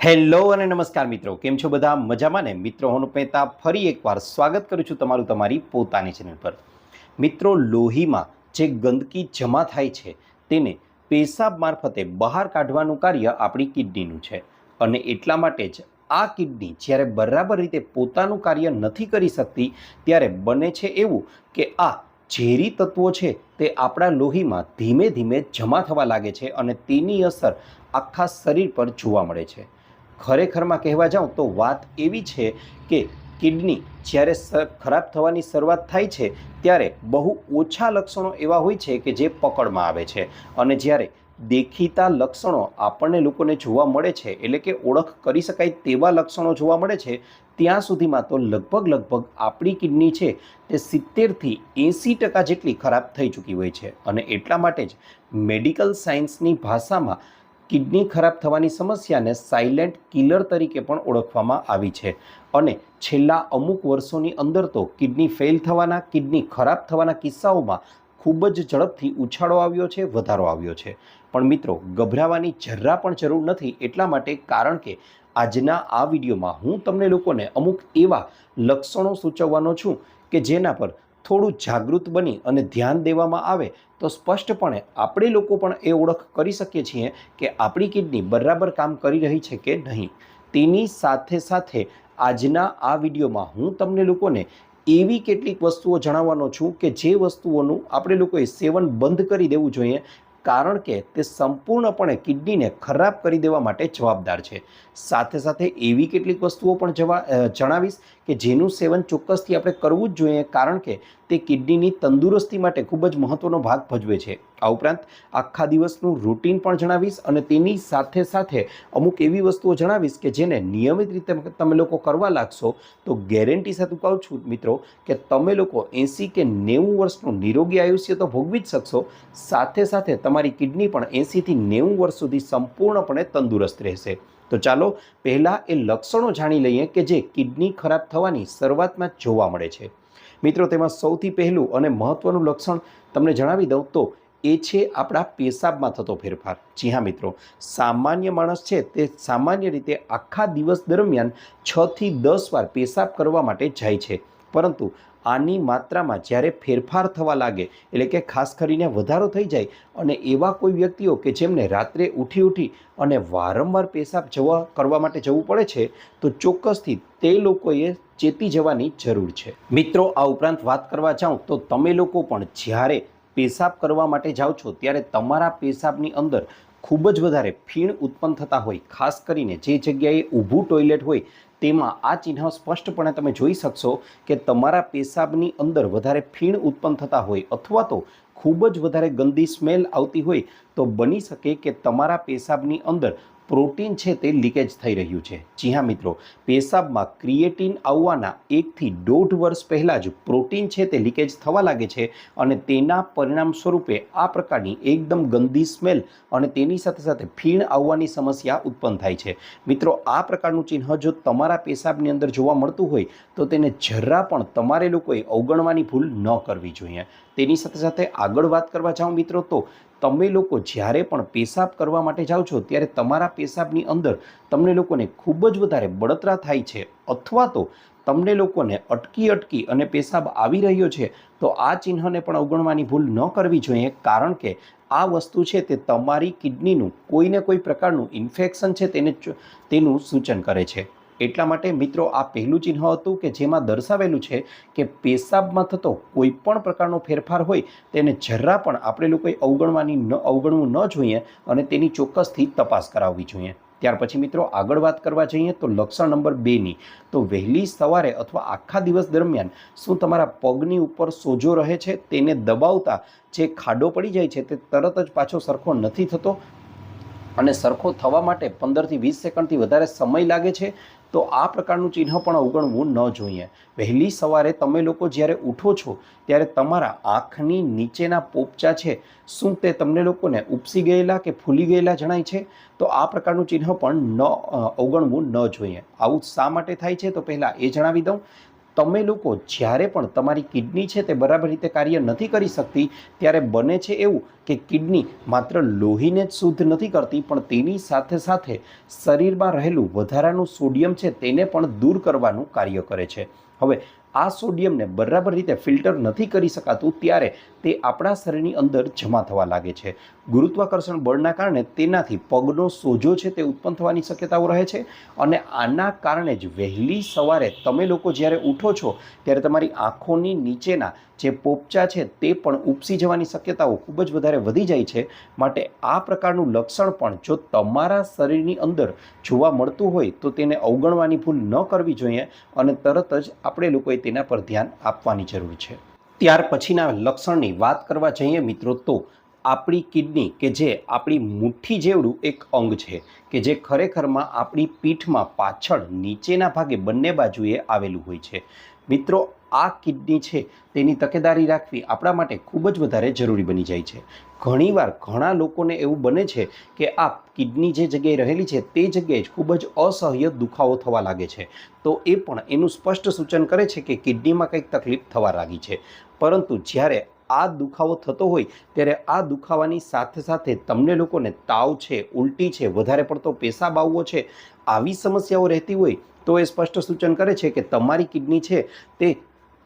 Hello અને નમસ્કાર મિત્રો, કેમ છો બધા? મજામાં ને? મિત્રો, હું મહેતા ફરી એકવાર સ્વાગત કરું છું તમારું તમારી પોતાની ચેનલ પર. મિત્રો, લોહીમાં જે ગંદકી જમા થાય છે તેને પેશાબ મારફતે બહાર કાઢવાનું કાર્ય આપણી કિડનીનું છે. અને એટલા માટે જ આ કિડની જ્યારે બરાબર રીતે પોતાનું કાર્ય નથી કરી શકતી ત્યારે બને છે એવું કે આ ઝેરી તત્વો છે તે આપણા લોહીમાં ધીમે ધીમે જમા થવા લાગે છે અને તેની અસર આખા શરીર પર જોવા મળે છે. ખરેખરમાં કહેવા જાઉં તો વાત એવી છે કે કિડની જ્યારે ખરાબ થવાની શરૂઆત થાય છે ત્યારે બહુ ઓછા લક્ષણો એવા હોય છે કે જે પકડમાં આવે છે, અને જ્યારે દેખીતા લક્ષણો આપણને લોકોને જોવા મળે છે, એટલે કે ઓળખ કરી શકાય તેવા લક્ષણો જોવા મળે છે, ત્યાં સુધીમાં તો લગભગ આપણી કિડની છે તે 70થી 80% જેટલી ખરાબ થઈ ચૂકી હોય છે. અને એટલા માટે જ મેડિકલ સાયન્સની ભાષામાં કિડની ખરાબ થવાની સમસ્યાને સાયલેન્ટ કિલર તરીકે પણ ઓળખવામાં આવી છે. અને છેલ્લા અમુક વર્ષોની અંદર તો કિડની ફેલ થવાના, કિડની ખરાબ થવાના કિસ્સાઓમાં ખૂબ જ ઝડપથી ઉછાળો આવ્યો છે, વધારો આવ્યો છે. પણ મિત્રો, ગભરાવાની જરા પણ જરૂર નથી. એટલા માટે, કારણ કે આજના આ વિડીયોમાં હું તમને લોકોને અમુક એવા લક્ષણો સૂચવવાનો છું કે જેના પર થોડું જાગૃત બની અને ધ્યાન દેવામાં આવે તો સ્પષ્ટપણે આપણે લોકો પણ એ ઓળખ કરી શકીએ છીએ કે આપણી કિડની બરાબર કામ કરી રહી છે કે નહીં. તેની સાથે સાથે આજના આ વિડીયોમાં હું તમને લોકોને એવી કેટલીક વસ્તુઓ જણાવવાનો છું કે જે વસ્તુઓનું આપણે લોકોએ સેવન બંધ કરી દેવું જોઈએ, કારણ કે તે સંપૂર્ણપણે કિડનીને ખરાબ કરી દેવા માટે જવાબદાર છે. સાથે સાથે એવી કેટલીક વસ્તુઓ પણ જણાવીશ કે જેનું સેવન ચોક્કસથી આપણે કરવું જ જોઈએ, કારણ કે તે કિડનીની તંદુરસ્તી માટે ખૂબ જ મહત્ત્વનો ભાગ ભજવે છે. આ ઉપરાંત આખા દિવસનું રૂટીન પણ જણાવીશ અને તેની સાથે સાથે અમુક એવી વસ્તુઓ જણાવીશ કે જેને નિયમિત રીતે તમે લોકો કરવા લાગશો તો ગેરંટી સાથે કહું છું મિત્રો કે તમે લોકો 80 કે 90 વર્ષનું નિરોગી આયુષ્ય તો ભોગવી જ શકશો, સાથે સાથે તમારી કિડની પણ 80થી 90 વર્ષ સુધી સંપૂર્ણપણે તંદુરસ્ત રહેશે. તો ચાલો પહેલાં એ લક્ષણો જાણી લઈએ કે જે કિડની ખરાબ થવાની શરૂઆતમાં જોવા મળે છે. મિત્રો, તેમાં સૌથી પહેલું અને મહત્ત્વનું લક્ષણ તમને જણાવી દઉં તો એ છે આપણા પેશાબમાં થતો ફેરફાર. જી હા મિત્રો, સામાન્ય માણસ છે તે સામાન્ય રીતે આખા દિવસ દરમિયાન 6થી 10 વાર પેશાબ કરવા માટે જાય છે, પરંતુ આની માત્રામાં જ્યારે ફેરફાર થવા લાગે, એટલે કે ખાસ કરીને વધારો થઈ જાય અને એવા કોઈ વ્યક્તિઓ કે જેમને રાત્રે ઉઠી અને વારંવાર પેશાબ કરવા માટે જવું પડે છે, તો ચોક્કસથી તે લોકોએ ચેતી જવાની જરૂર છે. મિત્રો, આ ઉપરાંત વાત કરવા જાઉં તો તમે લોકો પણ જ્યારે પેશાબ કરવા માટે જાઓ છો ત્યારે તમારા પેશાબની અંદર ખૂબ જ વધારે ફીણ ઉત્પન્ન થતા હોય, ખાસ કરીને જે જગ્યાએ ઊભું ટોયલેટ હોય તેમાં આ ચિહ્ન સ્પષ્ટપણે તમે જોઈ શકશો કે તમારા પેશાબની અંદર વધારે ફીણ ઉત્પન્ન થતા હોય અથવા તો ખૂબ જ વધારે ગંદી સ્મેલ આવતી હોય તો બની શકે કે તમારા પેશાબની અંદર પ્રોટીન છે તે લીકેજ થઈ રહ્યું છે. જી હા મિત્રો, પેશાબમાં ક્રિએટિન આવવાના 1 થી 1.5 વર્ષ પહેલાં જ પ્રોટીન છે તે લીકેજ થવા લાગે છે અને તેના પરિણામ સ્વરૂપે આ પ્રકારની એકદમ ગંદી સ્મેલ અને તેની સાથે સાથે ફીણ આવવાની સમસ્યા ઉત્પન્ન થાય છે. મિત્રો, આ પ્રકારનું ચિહ્ન જો તમારા પેશાબની અંદર જોવા મળતું હોય તો તેને જરા પણ તમારે લોકોએ અવગણવાની ભૂલ ન કરવી જોઈએ. તેની સાથે સાથે આગળ વાત કરવા જાઉં મિત્રો, તો તમે લોકો જ્યારે પણ પેશાબ કરવા માટે જાઓ છો ત્યારે તમારા પેશાબની અંદર તમને લોકોને ખૂબ જ વધારે બળતરા થાય છે અથવા તો તમને લોકોને અટકી અને પેશાબ આવી રહ્યો છે, તો આ ચિહ્નને પણ અવગણવાની ભૂલ ન કરવી જોઈએ, કારણ કે આ વસ્તુ છે તે તમારી કિડનીનું કોઈને કોઈ પ્રકારનું ઇન્ફેક્શન છે તેનું સૂચન કરે છે. એટલા માટે મિત્રો, આ પહેલું ચિહ્ન હતું કે જેમાં દર્શાવેલું છે કે પેશાબમાં થતો કોઈ પણ પ્રકારનો ફેરફાર હોય તેને જરા પણ આપણે લોકોએ અવગણવું ન જોઈએ અને તેની ચોક્કસથી તપાસ કરાવવી જોઈએ. ત્યાર પછી મિત્રો, આગળ વાત કરવા જઈએ તો લક્ષણ નંબર 2ની, તો વહેલી સવારે અથવા આખા દિવસ દરમિયાન શું તમારા પગની ઉપર સોજો રહે છે? તેને દબાવતા જે ખાડો પડી જાય છે તે તરત જ પાછો સરખો નથી થતો અને સરખો થવા માટે 15થી 20 સેકન્ડથી વધારે સમય લાગે છે, તો આ પ્રકારનું ચિહ્ન પણ અવગણવું ન જોઈએ. વહેલી સવારે તમે લોકો જ્યારે ઉઠો છો ત્યારે તમારા આંખની નીચેના પોપચા છે, શું તે તમને લોકોને ઉપસી ગયેલા કે ફૂલી ગયેલા જણાય છે? તો આ પ્રકારનું ચિહ્ન પણ અવગણવું ન જોઈએ. આવું શા માટે થાય છે તો પહેલાં એ જણાવી દઉં. તમે લોકો જ્યારે પણ તમારી કિડની છે તે બરાબર રીતે કાર્ય નથી કરી શકતી ત્યારે બને છે એવું કે કિડની માત્ર લોહીને જ શુદ્ધ નથી કરતી પણ તેની સાથે સાથે શરીરમાં રહેલું વધારાનું સોડિયમ છે તેને પણ દૂર કરવાનું કાર્ય કરે છે. હવે આ સોડિયમને બરાબર રીતે ફિલ્ટર નથી કરી શકાતું ત્યારે તે આપણા શરીરની અંદર જમા થવા લાગે છે. ગુરુત્વાકર્ષણ બળના કારણે તેનાથી પગનો સોજો છે તે ઉત્પન્ન થવાની શક્યતાઓ રહે છે અને આના કારણે જ વહેલી સવારે તમે લોકો જ્યારે ઉઠો છો ત્યારે તમારી આંખોની નીચેના જે પોપચા છે તે પણ ઉપસી જવાની શક્યતાઓ ખૂબ જ વધારે વધી જાય છે. માટે આ પ્રકારનું લક્ષણ પણ જો તમારા શરીરની અંદર જોવા મળતું હોય તો તેને અવગણવાની ભૂલ ન કરવી જોઈએ અને તરત જ આપણે લોકોએ તેના પર ધ્યાન આપવાની જરૂર છે. ત્યાર પછીના લક્ષણની વાત કરવા જઈએ મિત્રો તો આપણી કિડની કે જે આપણી મુઠ્ઠી જેવડું એક અંગ છે કે જે ખરેખરમાં આપણી પીઠમાં પાછળ નીચેના ભાગે બંને બાજુએ આવેલું હોય છે. મિત્રો આ કિડની છે તેની તકેદારી રાખવી આપણા માટે ખૂબ જ વધારે જરૂરી બની જાય છે. ઘણીવાર ઘણા લોકોને એવું બને છે કે આ કિડની જે જગ્યાએ રહેલી છે તે જગ્યાએ જ ખૂબ જ અસહ્ય દુખાવો થવા લાગે છે. તો એ પણ એનું સ્પષ્ટ સૂચન કરે છે કે કિડનીમાં કંઈક તકલીફ થવા લાગી છે. પરંતુ જ્યારે આ દુખાવો થતો હોય ત્યારે આ દુખાવાની સાથે સાથે તમને લોકોને તાવ છે, ઉલટી છે, વધારે પડતો પેશાબ આવવો છે, આવી સમસ્યાઓ રહેતી હોય તો એ સ્પષ્ટ સૂચન કરે છે કે તમારી કિડની છે તે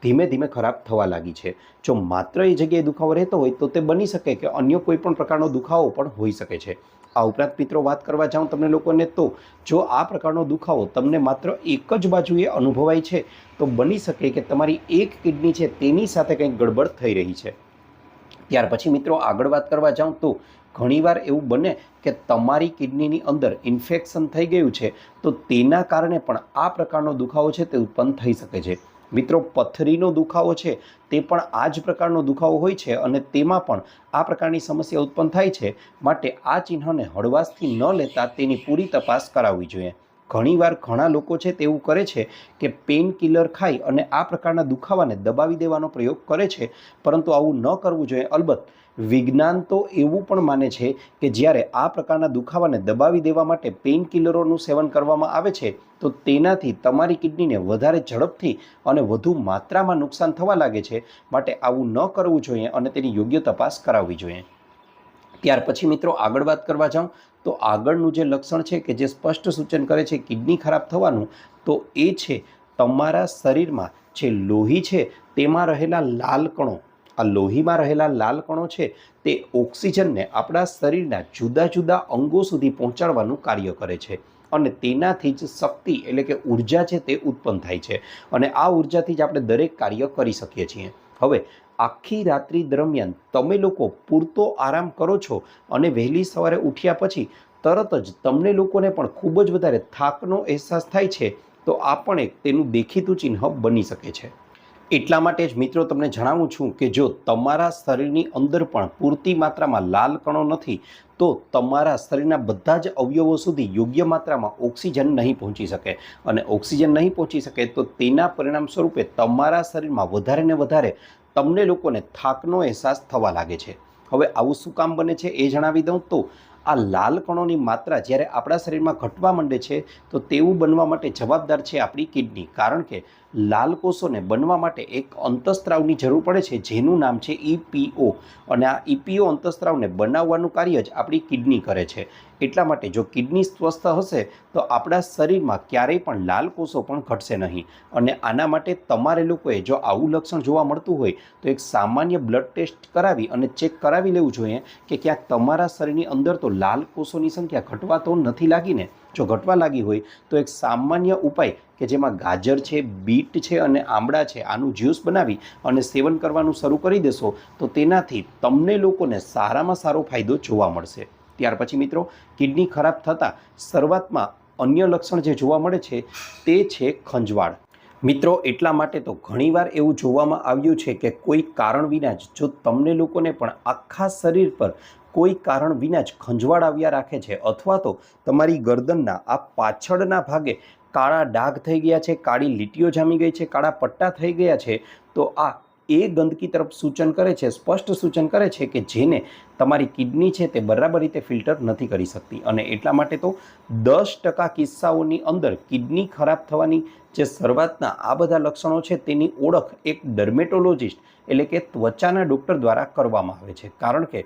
ધીમે ધીમે ખરાબ થવા લાગી છે. જો માત્ર એ જગ્યાએ દુખાવો રહેતો હોય તો તે બની શકે કે અન્ય કોઈ પણ પ્રકારનો દુખાવો પણ હોઈ શકે છે. આ ઉપરાંત મિત્રો વાત કરવા જાઉં તમને લોકોને તો જો આ પ્રકારનો દુખાવો તમને માત્ર એક જ બાજુએ અનુભવાય છે તો બની શકે કે તમારી એક કિડની છે તેની સાથે કંઈક ગડબડ થઈ રહી છે. ત્યાર પછી મિત્રો આગળ વાત કરવા જાઉં તો ઘણીવાર એવું બને કે તમારી કિડનીની અંદર ઇન્ફેક્શન થઈ ગયું છે તો તેના કારણે પણ આ પ્રકારનો દુખાવો છે તે ઉત્પન્ન થઈ શકે છે. મિત્રો પથરીનો દુખાવો છે તે પણ આ જ પ્રકારનો દુખાવો હોય છે અને તેમાં પણ આ પ્રકારની સમસ્યા ઉત્પન્ન થાય છે. માટે આ ચિહ્નને હળવાશથી ન લેતા તેની પૂરી તપાસ કરાવવી જોઈએ. ઘણીવાર ઘણા લોકો છે તેવું કરે છે કે પેઇન કિલર ખાઈ અને આ પ્રકારના દુખાવાને દબાવી દેવાનો પ્રયોગ કરે છે, પરંતુ આવું ન કરવું જોઈએ. અલબત્ત વિજ્ઞાન તો એવું પણ માને છે કે જ્યારે આ પ્રકારના દુખાવાને દબાવી દેવા માટે પેઇન કિલરોનું સેવન કરવામાં આવે છે તો તેનાથી તમારી કિડનીને વધારે ઝડપથી અને વધુ માત્રામાં નુકસાન થવા લાગે છે. માટે આવું ન કરવું જોઈએ અને તેની યોગ્ય તપાસ કરાવવી જોઈએ. ત્યાર પછી મિત્રો આગળ વાત કરવા જાઉં તો આગળનું જે લક્ષણ છે કે જે સ્પષ્ટ સૂચન કરે છે કિડની ખરાબ થવાનું તો એ છે તમારા શરીરમાં જે લોહી છે તેમાં રહેલા લાલ કણો. આ લોહીમાં રહેલા લાલ કણો છે તે ઓક્સિજનને આપણા શરીરના જુદા જુદા અંગો સુધી પહોંચાડવાનું કાર્ય કરે છે અને તેનાથી જ શક્તિ એટલે કે ઉર્જા છે તે ઉત્પન્ન થાય છે અને આ ઉર્જાથી જ આપણે દરેક કાર્ય કરી શકીએ છીએ. હવે આખી રાત્રિ દરમિયાન તમે લોકો પૂરતો આરામ કરો છો અને વહેલી સવારે ઉઠ્યા પછી તરત જ તમને લોકોને પણ ખૂબ જ વધારે થાકનો અહેસાસ થાય છે તો આ પણ એક તેનું દેખીતું ચિહ્ન બની શકે છે. એટલા માટે જ મિત્રો તમને જણાવું છું કે જો તમારા શરીરની અંદર પણ પૂરતી માત્રામાં લાલ કણો નથી તો તમારા શરીરના બધા જ અવયવો સુધી યોગ્ય માત્રામાં ઓક્સિજન નહીં પહોંચી શકે અને ઓક્સિજન નહીં પહોંચી શકે તો તેના પરિણામ સ્વરૂપે તમારા શરીરમાં વધારે ને વધારે તમને લોકોને થાકનો અહેસાસ થવા લાગે છે. હવે આવું શું કામ બને છે એ જણાવી દઉં તો આ લાલ કણોની માત્રા જ્યારે આપણા શરીરમાં ઘટવા માંડે છે તો તેવું બનવા માટે જવાબદાર છે આપણી કિડની. કારણ કે લાલ કોષોને બનવા માટે એક અંતઃસ્ત્રાવની જરૂર પડે છે જેનું નામ છે EPO અને આ EPO અંતઃસ્ત્રાવને બનાવવાનું કાર્ય જ આપણી કિડની કરે છે. એટલા માટે જો કિડની સ્વસ્થ હશે તો આપણા શરીરમાં ક્યારેય પણ લાલ કોષો પણ ઘટશે નહીં અને આના માટે તમારે લોકોએ જો આવું લક્ષણ જોવા મળતું હોય તો એક સામાન્ય બ્લડ ટેસ્ટ કરાવી અને ચેક કરાવી લેવું જોઈએ કે ક્યાંક તમારા શરીરની અંદર તો લાલ કોષોની સંખ્યા ઘટવા તો નથી લાગીને. જો ઘટવા લાગી હોય તો એક સામાન્ય ઉપાય કે જેમાં ગાજર છે, બીટ છે અને આમળા છે આનું જ્યુસ બનાવી અને સેવન કરવાનું શરૂ કરી દેશો તો તેનાથી તમને લોકોને સારામાં સારો ફાયદો જોવા મળશે. ત્યાર પછી મિત્રો કિડની ખરાબ થતાં શરૂઆતમાં અન્ય લક્ષણ જે જોવા મળે છે તે છે ખંજવાળ. મિત્રો એટલા માટે તો ઘણીવાર એવું જોવામાં આવ્યું છે કે કોઈ કારણ વિના જ જો તમને લોકોને પણ આખા શરીર પર કોઈ કારણ વિના જ ખંજવાળ આવ્યા રાખે છે અથવા તો તમારી ગરદનના આ પાછળના ભાગે કાળા ડાઘ થઈ ગયા છે, કાળી લીટીઓ જામી ગઈ છે, કાળા પટ્ટા થઈ ગયા છે તો આ એ ગંદકી તરફ સૂચન કરે છે, સ્પષ્ટ સૂચન કરે છે કે જેને તમારી કિડની છે તે બરાબર રીતે ફિલ્ટર નથી કરી શકતી. અને એટલા માટે તો 10% કિસ્સાઓની અંદર કિડની ખરાબ થવાની જે શરૂઆતના આ બધા લક્ષણો છે તેની ઓળખ એક ડર્મેટોલોજિસ્ટ એટલે કે ત્વચાના ડૉક્ટર દ્વારા કરવામાં આવે છે. કારણ કે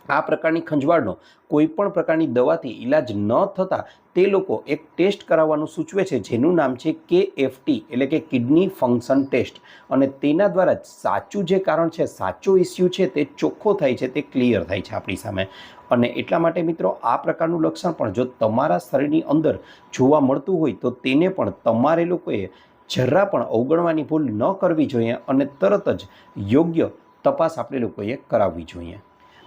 આ પ્રકારની ખંજવાળનો કોઈ પણ પ્રકારની દવાથી ઈલાજ ન થતાં તે લોકો એક ટેસ્ટ કરાવવાનું સૂચવે છે જેનું નામ છે KFT એટલે કે કિડની ફંક્શન ટેસ્ટ. અને તેના દ્વારા જ સાચું જે કારણ છે, સાચો ઇસ્યુ છે તે ચોખ્ખો થાય છે, તે ક્લિયર થાય છે આપણી સામે. અને એટલા માટે મિત્રો આ પ્રકારનું લક્ષણ પણ જો તમારા શરીરની અંદર જોવા મળતું હોય તો તેને પણ તમારે લોકોએ જરા પણ અવગણવાની ભૂલ ન કરવી જોઈએ અને તરત જ યોગ્ય તપાસ આપણે લોકોએ કરાવવી જોઈએ.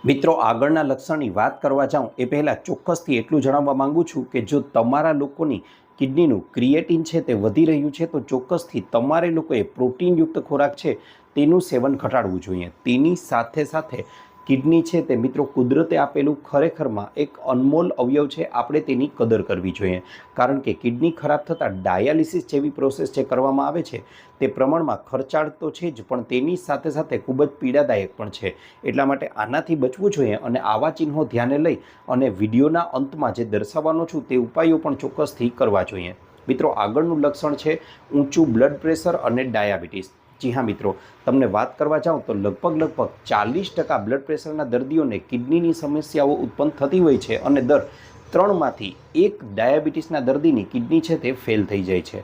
મિત્રો, આગળના લક્ષણની વાત કરવા જાઉં એ પહેલાં ચોક્કસથી એટલું જણાવવા માગું છું કે જો તમારા લોકોની કિડનીનું ક્રિએટિન છે તે વધી રહ્યું છે તો ચોક્કસથી તમારે લોકોએ પ્રોટીનયુક્ત ખોરાક છે તેનું સેવન ઘટાડવું જોઈએ. તેની સાથે સાથે કિડની છે તે મિત્રો કુદરતે આપેલું ખરેખરમાં એક અનમોલ અવયવ છે, આપણે તેની કદર કરવી જોઈએ. કારણ કે કિડની ખરાબ થતાં ડાયાલિસિસ જેવી પ્રોસેસ જે કરવામાં આવે છે તે પ્રમાણમાં ખર્ચાળ તો છે જ, પણ તેની સાથે સાથે ખૂબ જ પીડાદાયક પણ છે. એટલા માટે આનાથી બચવું જોઈએ અને આવા ચિહ્નો ધ્યાને લઈ અને વિડીયોના અંતમાં જે દર્શાવવાનો છું તે ઉપાયો પણ ચોક્કસથી કરવા જોઈએ. મિત્રો, આગળનું લક્ષણ છે ઊંચું બ્લડ પ્રેશર અને ડાયાબિટીસ. જી હા મિત્રો, તમને વાત કરવા જાઉં તો લગભગ 40% બ્લડ પ્રેશરના દર્દીઓને કિડનીની સમસ્યાઓ ઉત્પન્ન થતી હોય છે અને દર 3માંથી 1 ડાયાબિટીસના દર્દીની કિડની છે તે ફેલ થઈ જાય છે.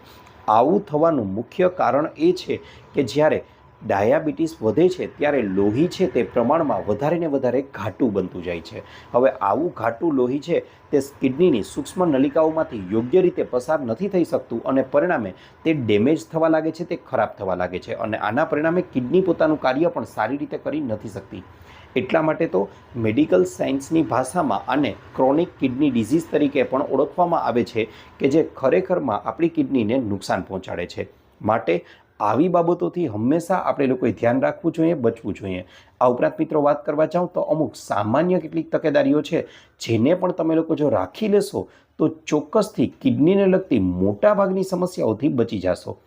આવું થવાનું મુખ્ય કારણ એ છે કે જ્યારે ડાયાબિટીસ વધે છે ત્યારે લોહી છે તે પ્રમાણમાં વધારે ને વધારે ઘાટું બનતું જાય છે. હવે આવું ઘાટું લોહી છે તે કિડનીની સૂક્ષ્મ નલિકાઓમાંથી યોગ્ય રીતે પસાર નથી થઈ શકતું અને પરિણામે તે ડેમેજ થવા લાગે છે, તે ખરાબ થવા લાગે છે અને આના પરિણામે કિડની પોતાનું કાર્ય પણ સારી રીતે કરી નથી શકતી. એટલા માટે તો મેડિકલ સાયન્સની ભાષામાં આને ક્રોનિક કિડની ડિઝીઝ તરીકે પણ ઓળખવામાં આવે છે કે જે ખરેખરમાં આપણી કિડનીને નુકસાન પહોંચાડે છે. માટે આવી બાબતોથી હંમેશા આપણે લોકોએ ધ્યાન રાખવું જોઈએ, બચવું જોઈએ. આ ઉપરાંત મિત્રો વાત કરવા જાઉં તો અમુક સામાન્ય કેટલીક તકેદારીઓ છે જેને પણ તમે લોકો જો રાખી લેશો તો ચોક્કસથી કિડનીને લગતી મોટાભાગની સમસ્યાઓથી બચી જશો.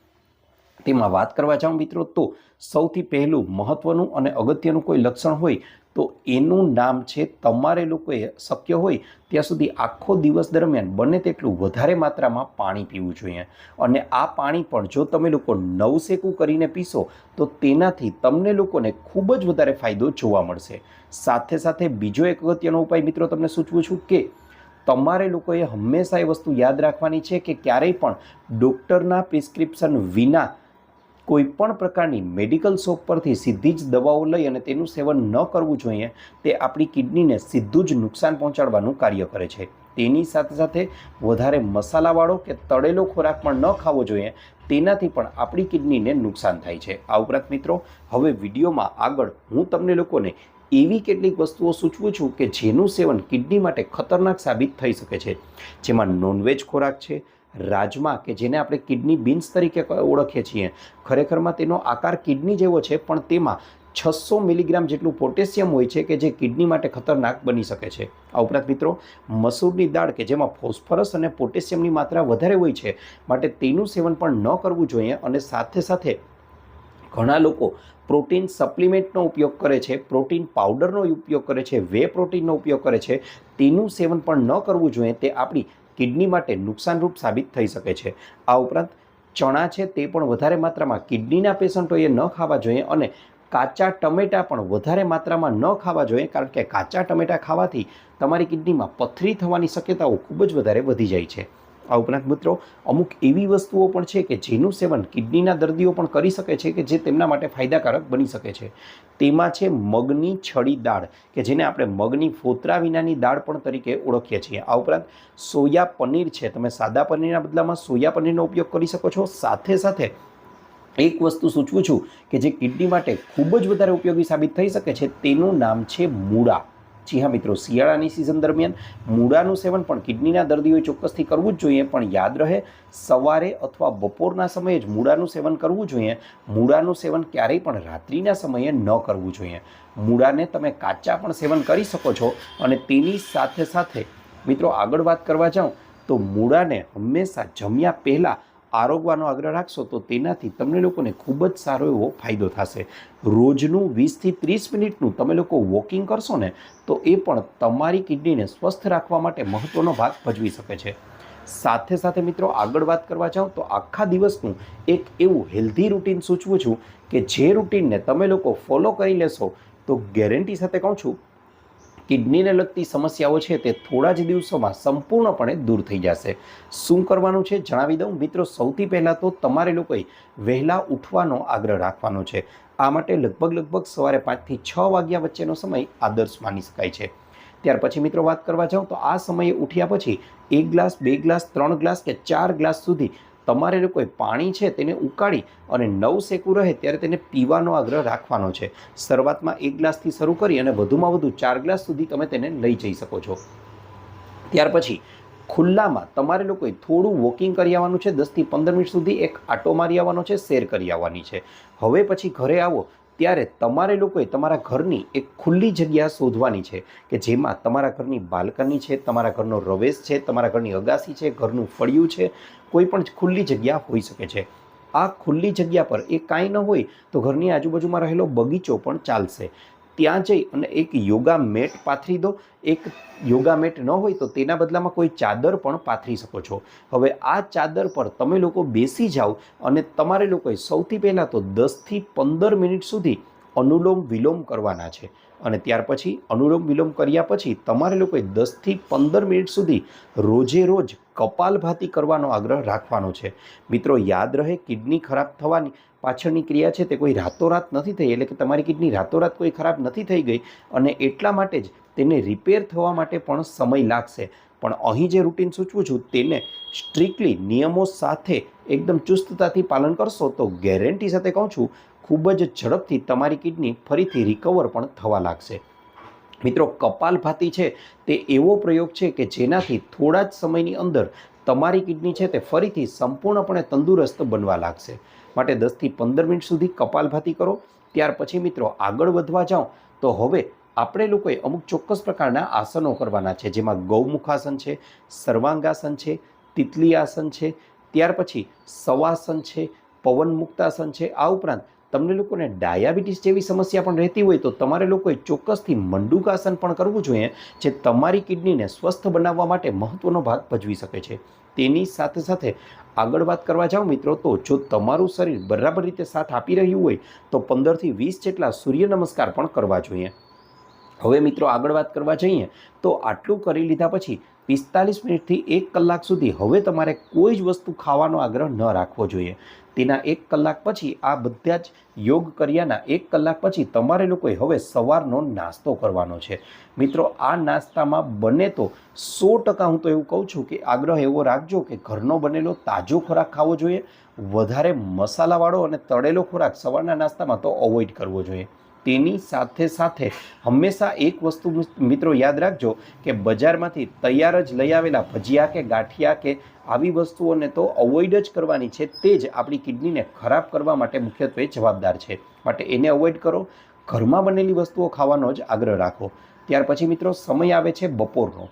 તેમાં વાત કરવા જાઉં મિત્રો તો સૌથી પહેલું મહત્ત્વનું અને અગત્યનું કોઈ લક્ષણ હોય તો એનું નામ છે તમારે લોકોએ શક્ય હોય ત્યાં સુધી આખો દિવસ દરમિયાન બને તેટલું વધારે માત્રામાં પાણી પીવું જોઈએ. અને આ પાણી પણ જો તમે લોકો નવશેકું કરીને પીશો તો તેનાથી તમને લોકોને ખૂબ જ વધારે ફાયદો જોવા મળશે. સાથે સાથે બીજો એક અગત્યનો ઉપાય મિત્રો તમને સૂચવું છું કે તમારે લોકોએ હંમેશા એ વસ્તુ યાદ રાખવાની છે કે ક્યારેય પણ ડૉક્ટરના પ્રિસ્ક્રિપ્શન વિના કોઈ પણ પ્રકારની મેડિકલ શોપ પરથી સીધી જ દવાઓ લઈ અને તેનું સેવન ન કરવું જોઈએ. તે આપણી કિડનીને સીધું જ નુકસાન પહોંચાડવાનું કાર્ય કરે છે. તેની સાથે સાથે વધારે મસાલાવાળો કે તળેલો ખોરાક પણ ન ખાવો જોઈએ, તેનાથી પણ આપણી કિડનીને નુકસાન થાય છે. આ ઉપરાંત મિત્રો, હવે વિડીયોમાં આગળ હું તમને લોકોને એવી કેટલીક વસ્તુઓ સૂચવું છું કે જેનું સેવન કિડની માટે ખતરનાક સાબિત થઈ શકે છે. જેમાં નોનવેજ ખોરાક છે, રાજમા કે જેને આપણે કિડની બીન્સ તરીકે ઓળખીએ છીએ. ખરેખરમાં તેનો આકાર કિડની જેવો છે પણ તેમાં 600 મિલીગ્રામ જેટલું પોટેશિયમ હોય છે કે જે કિડની માટે ખતરનાક બની શકે છે. આ ઉપરાંત મિત્રો, મસૂરની દાળ કે જેમાં ફોસ્ફરસ અને પોટેશિયમની માત્રા વધારે હોય છે, માટે તેનું સેવન પણ ન કરવું જોઈએ. અને સાથે સાથે ઘણા લોકો પ્રોટીન સપ્લિમેન્ટનો ઉપયોગ કરે છે, પ્રોટીન પાવડરનો ઉપયોગ કરે છે, વે પ્રોટીનનો ઉપયોગ કરે છે, તેનું સેવન પણ ન કરવું જોઈએ. તે આપણી કિડની માટે નુકસાનરૂપ સાબિત થઈ શકે છે. આ ઉપરાંત ચણા છે તે પણ વધારે માત્રામાં કિડનીના પેશન્ટોએ ન ખાવા જોઈએ અને કાચા ટમેટાં પણ વધારે માત્રામાં ન ખાવા જોઈએ, કારણ કે કાચા ટમેટાં ખાવાથી તમારી કિડનીમાં પથરી થવાની શક્યતાઓ ખૂબ જ વધારે વધી જાય છે. આ ઉપરાંત મિત્રો, અમુક એવી વસ્તુઓ પણ છે કે જેનું સેવન કિડનીના દર્દીઓ પણ કરી શકે છે કે જે તેમના માટે ફાયદાકારક બની શકે છે. તેમાં છે મગની છડી દાળ કે જેને આપણે મગની ફોતરા વિનાની દાળ પણ તરીકે ઓળખીએ છીએ. આ ઉપરાંત સોયા પનીર છે, તમે સાદા પનીરના બદલામાં સોયા પનીરનો ઉપયોગ કરી શકો છો. સાથે સાથે એક વસ્તુ સૂચવું છું કે જે કિડની માટે ખૂબ જ વધારે ઉપયોગી સાબિત થઈ શકે છે, તેનું નામ છે મૂળા. જી હા મિત્રો, શિયાળાની સિઝન દરમિયાન મૂળાનું સેવન પણ કિડનીના દર્દીઓએ ચોક્કસથી કરવું જ જોઈએ. પણ યાદ રહે, સવારે અથવા બપોરના સમયે જ મૂળાનું સેવન કરવું જોઈએ. મૂળાનું સેવન ક્યારેય પણ રાત્રિના સમયે ન કરવું જોઈએ. મૂળાને તમે કાચા પણ સેવન કરી શકો છો. અને તેની સાથે સાથે મિત્રો, આગળ વાત કરવા જાઉં તો મૂળાને હંમેશા જમ્યા પહેલાં આરોગવાનો આગ્રહ રાખશો તો તેનાથી તમને લોકોને ખૂબ જ સારો એવો ફાયદો થશે. રોજનું 20થી 30 મિનિટનું તમે લોકો વોકિંગ કરશો ને તો એ પણ તમારી કિડનીને સ્વસ્થ રાખવા માટે મહત્ત્વનો ભાગ ભજવી શકે છે. સાથે સાથે મિત્રો આગળ વાત કરવા જાઉં તો આખા દિવસનું એક એવું હેલ્ધી રૂટીન સૂચવું છું કે જે રૂટીનને તમે લોકો ફોલો કરી લેશો તો ગેરંટી સાથે કહું છું કિડનીને લગતી સમસ્યાઓ છે તે થોડા જ દિવસોમાં સંપૂર્ણપણે દૂર થઈ જશે. શું કરવાનું છે જણાવી દઉં મિત્રો. સૌથી પહેલાં તો તમારે લોકોએ વહેલા ઉઠવાનો આગ્રહ રાખવાનો છે. આ માટે લગભગ સવારે 5થી 6 વાગ્યા વચ્ચેનો સમય આદર્શ માની શકાય છે. ત્યાર પછી મિત્રો વાત કરવા જાઉં તો આ સમયે ઉઠ્યા પછી 1 ગ્લાસ 2 ગ્લાસ 3 ગ્લાસ કે 4 ગ્લાસ સુધી તમારે લોકોએ પાણી છે તેને ઉકાળી અને નવ શેકું રહે ત્યારે તેને પીવાનો આગ્રહ રાખવાનો છે. શરૂઆતમાં 1 ગ્લાસથી શરૂ કરી અને વધુમાં વધુ 4 ગ્લાસ સુધી તમે તેને લઈ જઈ શકો છો. ત્યાર પછી ખુલ્લામાં તમારે લોકોએ થોડું વોકિંગ કરી આવવાનું છે. 10થી 15 મિનિટ સુધી એક આટો મારી આવવાનો છે, શેર કરી આવવાની છે. હવે પછી ઘરે આવો ત્યારે તમારે લોકોએ તમારા ઘરની એક ખુલ્લી જગ્યા શોધવાની છે કે જેમાં તમારા ઘરની બાલ્કની છે, તમારા ઘરનો રવેશ છે, તમારા ઘરની અગાસી છે, ઘરનું ફળિયું છે, કોઈ પણ ખુલ્લી જગ્યા હોઈ શકે છે. આ ખુલ્લી જગ્યા પર એ કાંઈ ન હોય તો ઘરની આજુબાજુમાં રહેલો બગીચો પણ ચાલશે. ત્યાં જઈ અને એક યોગા મેટ પાથરી દો. એક યોગા મેટ ન હોય તો તેના બદલામાં કોઈ ચાદર પણ પાથરી શકો છો. હવે આ ચાદર પર તમે લોકો બેસી જાઓ અને તમારે લોકોએ સૌથી પહેલાં તો 10થી 15 મિનિટ સુધી અનુલોમ વિલોમ કરવાના છે. અને ત્યાર પછી અનુલોમ વિલોમ કર્યા પછી તમારે લોકોએ 10થી 15 મિનિટ સુધી રોજે રોજ કપાલભાતિ કરવાનો આગ્રહ રાખવાનો છે. મિત્રો યાદ રહે, કિડની ખરાબ થવાની પાછળની ક્રિયા છે તે કોઈ રાતોરાત નથી થઈ. એટલે કે તમારી કિડની રાતોરાત કોઈ ખરાબ નથી થઈ ગઈ અને એટલા માટે જ તેને રિપેર થવા માટે પણ સમય લાગશે. પણ અહીં જે રૂટીન સૂચવું છું તેને સ્ટ્રિક્ટલી નિયમો સાથે એકદમ ચુસ્તતાથી પાલન કરશો તો ગેરંટી સાથે કહું છું ખૂબ જ ઝડપથી તમારી કિડની ફરીથી રિકવર પણ થવા લાગશે. મિત્રો કપાલભાતિ છે તે એવો પ્રયોગ છે કે જેનાથી થોડા જ સમયની અંદર તમારી કિડની છે તે ફરીથી સંપૂર્ણપણે તંદુરસ્ત બનવા લાગશે. માટે 10થી 15 મિનિટ સુધી કપાલભાતિ કરો. ત્યાર પછી મિત્રો આગળ વધવા જાઓ તો હવે આપણે લોકોએ અમુક ચોક્કસ પ્રકારના આસનો કરવાના છે જેમાં ગૌમુખાસન છે, સર્વાંગાસન છે, તિતલી આસન છે, ત્યાર પછી સવાસન છે, પવન મુક્તાસન છે. આ ઉપરાંત તમને લોકોને ડાયાબિટીસ જેવી સમસ્યા પણ રહેતી હોય તો તમારે લોકોએ ચોક્કસથી મંડુકાસન પણ કરવું જોઈએ જે તમારી કિડનીને સ્વસ્થ બનાવવા માટે મહત્ત્વનો ભાગ ભજવી શકે છે. તેની સાથે સાથે આગળ વાત કરવા જાઓ મિત્રો તો જો તમારું શરીર બરાબર રીતે સાથ આપી રહ્યું હોય તો 15થી 20 જેટલા સૂર્ય નમસ્કાર પણ કરવા જોઈએ. હવે મિત્રો આગળ વાત કરવા જઈએ તો આટલું કરી લીધા પછી 45 મિનિટથી 1 કલાક સુધી હવે તમારે કોઈ જ વસ્તુ ખાવાનો આગ્રહ ન રાખવો જોઈએ. તેના 1 કલાક પછી આ બધા જ યોગ કર્યાના 1 કલાક પછી તમારે લોકોએ હવે સવારનો નાસ્તો કરવાનો છે. મિત્રો આ નાસ્તામાં બને તો 100% હું તો એવું કહું છું કે આગ્રહ એવો રાખજો કે ઘરનો બનેલો તાજો ખોરાક ખાવો જોઈએ. વધારે મસાલાવાળો અને તળેલો ખોરાક સવારના નાસ્તામાં તો અવોઇડ કરવો જોઈએ. તેની સાથે સાથે હંમેશા એક વસ્તુ મિત્રો યાદ રાખજો કે બજારમાંથી તૈયાર જ લઈ આવેલા ભજીયા કે ગાંઠિયા કે આવી વસ્તુઓને તો અવોઇડ જ કરવાની છે. તે જ આપણી કિડનીને ખરાબ કરવા માટે મુખ્યત્વે જવાબદાર છે. માટે એને અવોઇડ કરો. ઘરમાં બનેલી વસ્તુઓ ખાવાનો જ આગ્રહ રાખો. ત્યાર પછી મિત્રો સમય આવે છે બપોરનો.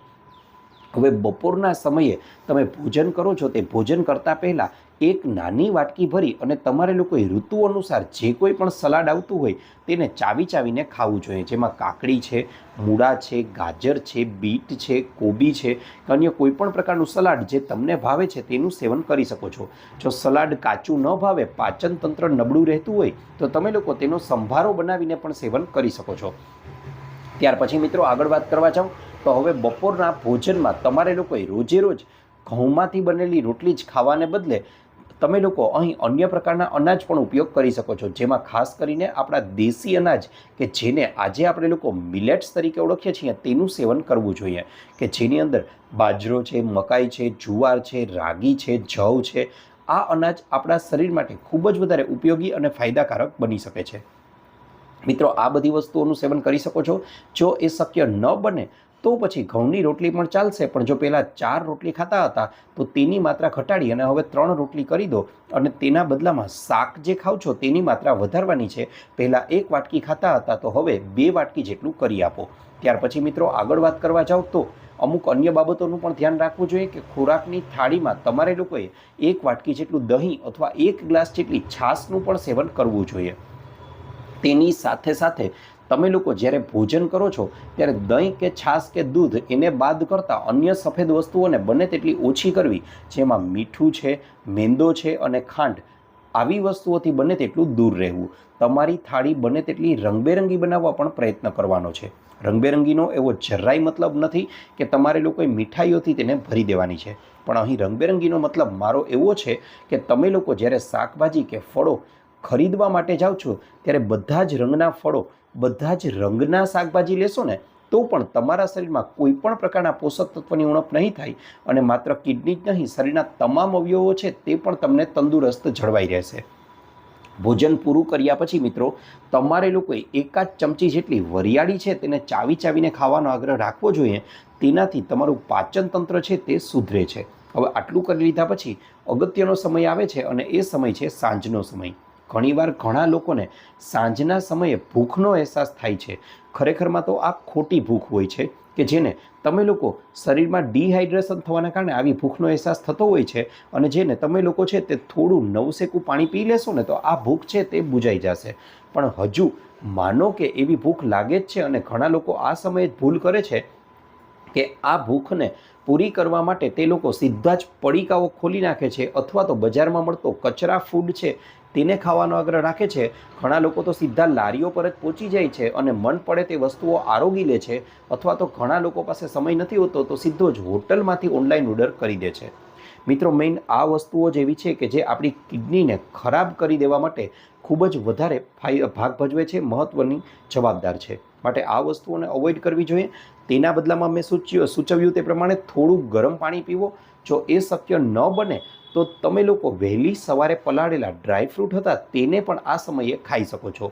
હવે બપોરના સમયે તમે ભોજન કરો છો તે ભોજન કરતાં પહેલાં એક નાની વાટકી ભરી અને તમારે લોકોએ ઋતુ અનુસાર જે કોઈ પણ સલાડ આવતું હોય તેને ચાવીને ખાવું જોઈએ. જેમાં કાકડી છે, મૂળા છે, ગાજર છે, બીટ છે, કોબી છે, અન્ય કોઈ પણ પ્રકારનું સલાડ જે તમને ભાવે છે તેનું સેવન કરી શકો છો. જો સલાડ કાચું ન ભાવે, પાચન તંત્ર નબળું રહેતું હોય તો તમે લોકો તેનો સંભારો બનાવીને પણ સેવન કરી શકો છો. ત્યાર પછી મિત્રો આગળ વાત કરવા જાઉં તો હવે બપોરના ભોજનમાં તમારે લોકોએ રોજે રોજ ઘઉંમાંથી બનેલી રોટલી જ ખાવાને બદલે તમે લોકો અહીં અન્ય પ્રકારના અનાજ પણ ઉપયોગ કરી શકો છો. જેમાં ખાસ કરીને આપણા દેશી અનાજ કે જેને આજે આપણે લોકો મિલેટ્સ તરીકે ઓળખીએ છીએ તેનું સેવન કરવું જોઈએ કે જેની અંદર બાજરો છે, મકાઈ છે, જુવાર છે, રાગી છે, જવ છે. આ અનાજ આપણા શરીર માટે ખૂબ જ વધારે ઉપયોગી અને ફાયદાકારક બની શકે છે. મિત્રો આ બધી વસ્તુઓનું સેવન કરી શકો છો. જો એ શક્ય ન બને તો પછી ઘઉંની રોટલી પણ ચાલશે, પણ જો પહેલાં 4 રોટલી ખાતા હતા તો તેની માત્રા ઘટાડી અને હવે 3 રોટલી કરી દો અને તેના બદલામાં શાક જે ખાવ છો તેની માત્રા વધારવાની છે. પહેલાં 1 વાટકી ખાતા હતા તો હવે 2 વાટકી જેટલું કરી આપો. ત્યાર પછી મિત્રો આગળ વાત કરવા જાઓ તો અમુક અન્ય બાબતોનું પણ ધ્યાન રાખવું જોઈએ કે ખોરાકની થાળીમાં તમારે લોકોએ 1 વાટકી જેટલું દહીં અથવા 1 ગ્લાસ જેટલી છાશનું પણ સેવન કરવું જોઈએ. તેની સાથે સાથે તમે લોકો જ્યારે ભોજન કરો છો ત્યારે દહીં કે છાશ કે દૂધ એને બાદ કરતાં અન્ય સફેદ વસ્તુઓને બને તેટલી ઓછી કરવી, જેમાં મીઠું છે, મેંદો છે અને ખાંડ, આવી વસ્તુઓથી બને તેટલું દૂર રહેવું. તમારી થાળી બને તેટલી રંગબેરંગી બનાવવા પણ પ્રયત્ન કરવાનો છે. રંગબેરંગીનો એવો જરાય મતલબ નથી કે તમારે લોકોએ મીઠાઈઓથી તેને ભરી દેવાની છે, પણ અહીં રંગબેરંગીનો મતલબ મારો એવો છે કે તમે લોકો જ્યારે શાકભાજી કે ફળો ખરીદવા માટે જાઓ છો ત્યારે બધા જ રંગના ફળો, બધા જ રંગના શાકભાજી લેશો ને તો પણ તમારા શરીરમાં કોઈ પણ પ્રકારના પોષક તત્વની ઉણપ નહીં થાય અને માત્ર કિડની જ નહીં, શરીરના તમામ અવયવો છે તે પણ તમને તંદુરસ્ત જળવાઈ રહેશે. ભોજન પૂરું કર્યા પછી મિત્રો તમારે લોકોએ 1 ચમચી જેટલી વરિયાળી છે તેને ચાવી ચાવીને ખાવાનો આગ્રહ રાખવો જોઈએ. તેનાથી તમારું પાચન તંત્ર છે તે સુધરે છે. હવે આટલું કરી લીધા પછી અગત્યનો સમય આવે છે અને એ સમય છે સાંજનો સમય. ઘણીવાર ઘણા લોકોને સાંજના સમયે ભૂખનો અહેસાસ થાય છે. ખરેખરમાં તો આ ખોટી ભૂખ હોય છે કે જેને તમે લોકો શરીરમાં ડિહાઇડ્રેશન થવાના કારણે આવી ભૂખનો અહેસાસ થતો હોય છે અને જેને તમે લોકો છે તે થોડું નવસેકું પાણી પી લેશો ને તો આ ભૂખ છે તે બુજાઈ જશે. પણ હજુ માનો કે એવી ભૂખ લાગે જ છે અને ઘણા લોકો આ સમયે ભૂલ કરે છે કે આ ભૂખને પૂરી કરવા માટે તે લોકો સીધા જ પડીકાઓ ખોલી નાખે છે અથવા તો બજારમાં મળતો કચરા ફૂડ છે તેને ખાવાનો આગ્રહ રાખે છે. ઘણા લોકો તો સીધા લારીઓ પર જ પહોંચી જાય છે અને મન પડે તે વસ્તુઓ આરોગી લે છે, અથવા તો ઘણા લોકો પાસે સમય નથી હોતો તો સીધો જ હોટલમાંથી ઓનલાઈન ઓર્ડર કરી દે છે. મિત્રો મેઇન આ વસ્તુઓ જ એવી છે કે જે આપણી કિડનીને ખરાબ કરી દેવા માટે ખૂબ જ વધારે ભાગ ભજવે છે, મહત્ત્વની જવાબદાર છે. માટે આ વસ્તુઓને અવોઇડ કરવી જોઈએ. તેના બદલામાં મેં સૂચવ્યું તે પ્રમાણે થોડું ગરમ પાણી પીવો. જો એ શક્ય ન બને તો તમે લોકો વહેલી સવારે પલાળેલા ડ્રાયફ્રૂટ હતા તેને પણ આ સમયે ખાઈ શકો છો.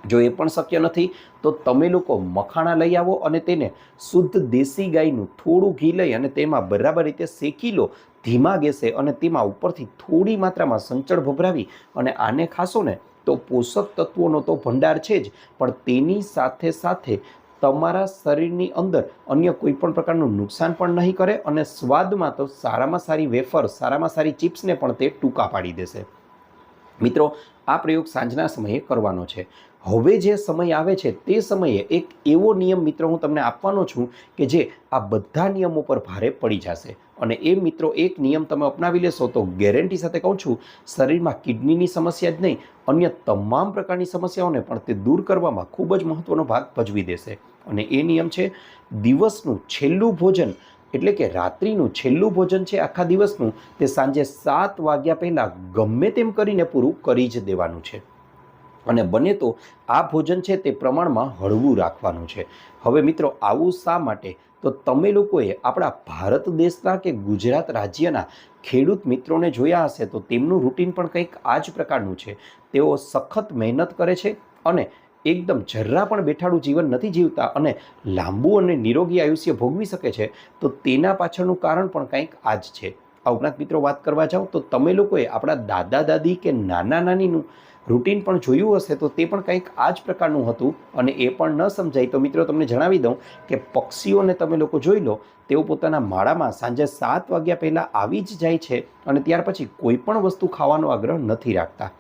જો એ પણ શક્ય નથી તો તમે લોકો મખાણા લઈ આવો અને તેને શુદ્ધ દેશી ગાયનું થોડું ઘી લઈ અને તેમાં બરાબર રીતે શેકી લો ધીમા ગેસે અને તેમાં ઉપરથી થોડી માત્રામાં સંચળ ભભરાવી અને આને ખાશો ને તો પોષક તત્વોનો તો ભંડાર છે જ, પણ તેની સાથે સાથે તમારા શરીરની અંદર અન્ય કોઈ પણ પ્રકારનું નુકસાન પણ નહીં કરે અને સ્વાદમાં તો સારામાં સારી વેફર, સારામાં સારી ચિપ્સને પણ તે ટૂંકા પાડી દેશે. મિત્રો આ પ્રયોગ સાંજના સમયે કરવાનો છે. હવે જે સમય આવે છે તે સમયે એક એવો નિયમ મિત્રો હું તમને આપવાનો છું કે જે આ બધા નિયમો પર ભારે પડી જશે અને એ મિત્રો એક નિયમ તમે અપનાવી લેશો તો ગેરંટી સાથે કહું છું શરીરમાં કિડનીની સમસ્યા જ નહીં અન્ય તમામ પ્રકારની સમસ્યાઓને પણ તે દૂર કરવામાં ખૂબ જ મહત્ત્વનો ભાગ ભજવી દેશે. અને એ નિયમ છે દિવસનું છેલ્લું ભોજન, એટલે કે રાત્રિનું છેલ્લું ભોજન છે આખા દિવસનું તે સાંજે 7 વાગ્યા પહેલાં ગમે તેમ કરીને પૂરું કરી જ દેવાનું છે. અને બને તો આ ભોજન છે તે પ્રમાણમાં હળવું રાખવાનું છે. હવે મિત્રો આવું શા માટે? તો તમે લોકોએ આપણા ભારત દેશના કે ગુજરાત રાજ્યના ખેડૂત મિત્રોને જોયા હશે તો તેમનું રૂટીન પણ કંઈક આ જ પ્રકારનું છે. તેઓ સખત મહેનત કરે છે અને એકદમ જરા પણ બેઠાડું જીવન નથી જીવતા અને લાંબુ અને નિરોગી આયુષ્ય ભોગવી શકે છે. તો તેના પાછળનું કારણ પણ કંઈક આ જ છે. આ ઉપરાંત મિત્રો વાત કરવા જાઓ તો તમે લોકોએ આપણા દાદા દાદી કે નાના નાનીનું રૂટીન પણ જોયું હશે તો તે પણ કંઈક આ જ પ્રકારનું હતું અને એ પણ ન સમજાય તો મિત્રો તમને જણાવી દઉં કે પક્ષીઓને તમે લોકો જોઈ લો, તેઓ પોતાના માળામાં સાંજે 7 વાગ્યા પહેલાં આવી જ જાય છે અને ત્યાર પછી કોઈ પણ વસ્તુ ખાવાનો આગ્રહ નથી રાખતા.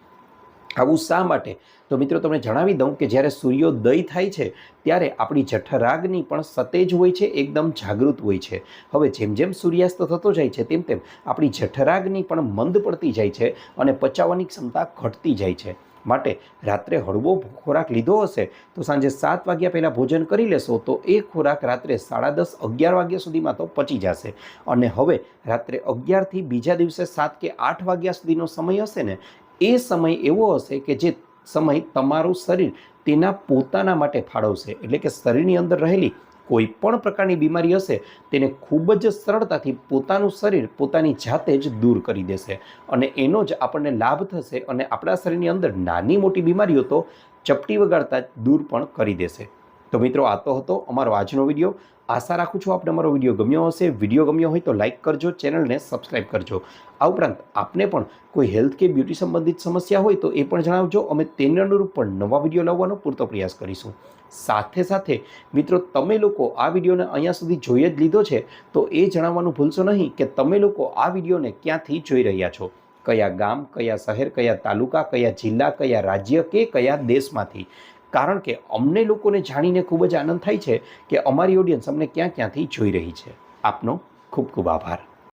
આવું શા માટે? તો મિત્રો તમને જણાવી દઉં કે જ્યારે સૂર્યોદય થાય છે ત્યારે આપણી જઠરાગ્નિ પણ સતેજ હોય છે, એકદમ જાગૃત હોય છે. હવે જેમ જેમ સૂર્યાસ્ત થતો જાય છે તેમ તેમ આપણી જઠરાગ્નિ પણ મંદ પડતી જાય છે અને પચાવવાની ક્ષમતા ઘટતી જાય છે. માટે રાત્રે હળવો ખોરાક લીધો હશે તો સાંજે 7 વાગ્યા પહેલાં ભોજન કરી લેશો તો એ ખોરાક રાત્રે 10:30 11 વાગ્યા સુધીમાં તો પચી જશે. અને હવે રાત્રે 11થી બીજા દિવસે 7 કે 8 વાગ્યા સુધીનો સમય હશે ને એ સમય એવો હશે કે જે સમય તમારું શરીર તેના પોતાના માટે ફાળવશે. એટલે કે શરીરની અંદર રહેલી કોઈ પણ પ્રકારની બીમારી હશે તેને ખૂબ જ સરળતાથી પોતાનું શરીર પોતાની જાતે જ દૂર કરી દેશે અને એનો જ આપણને લાભ થશે અને આપણા શરીરની અંદર નાની મોટી બીમારીઓ તો ચપટી વગાડતા જ દૂર પણ કરી દેશે. તો મિત્રો, આ તો હતો અમારો આજનો વિડીયો. આશા રાખું છું આપને અમારો વિડીયો ગમ્યો હશે. વિડીયો ગમ્યો હોય તો લાઇક કરજો, ચેનલને સબસ્ક્રાઈબ કરજો. આ ઉપરાંત આપને પણ કોઈ હેલ્થ કે બ્યુટી સંબંધિત સમસ્યા હોય તો એ પણ જણાવજો. અમે તેને અનુરૂપ પણ નવા વિડીયો લાવવાનો પૂરતો પ્રયાસ કરીશું. સાથે સાથે મિત્રો, તમે લોકો આ વિડીયોને અહીંયા સુધી જોઈ જ લીધો છે તો એ જણાવવાનું ભૂલશો નહીં કે તમે લોકો આ વિડીયોને ક્યાંથી જોઈ રહ્યા છો, કયા ગામ, કયા શહેર, કયા તાલુકા, કયા જિલ્લા, કયા રાજ્ય કે કયા દેશમાંથી. કારણ કે અમને લોકોને જાણીને ખૂબ જ આનંદ થાય છે કે અમારી ઓડિયન્સ અમને ક્યાં ક્યાંથી જોઈ રહી છે. આપનો ખૂબ ખૂબ આભાર.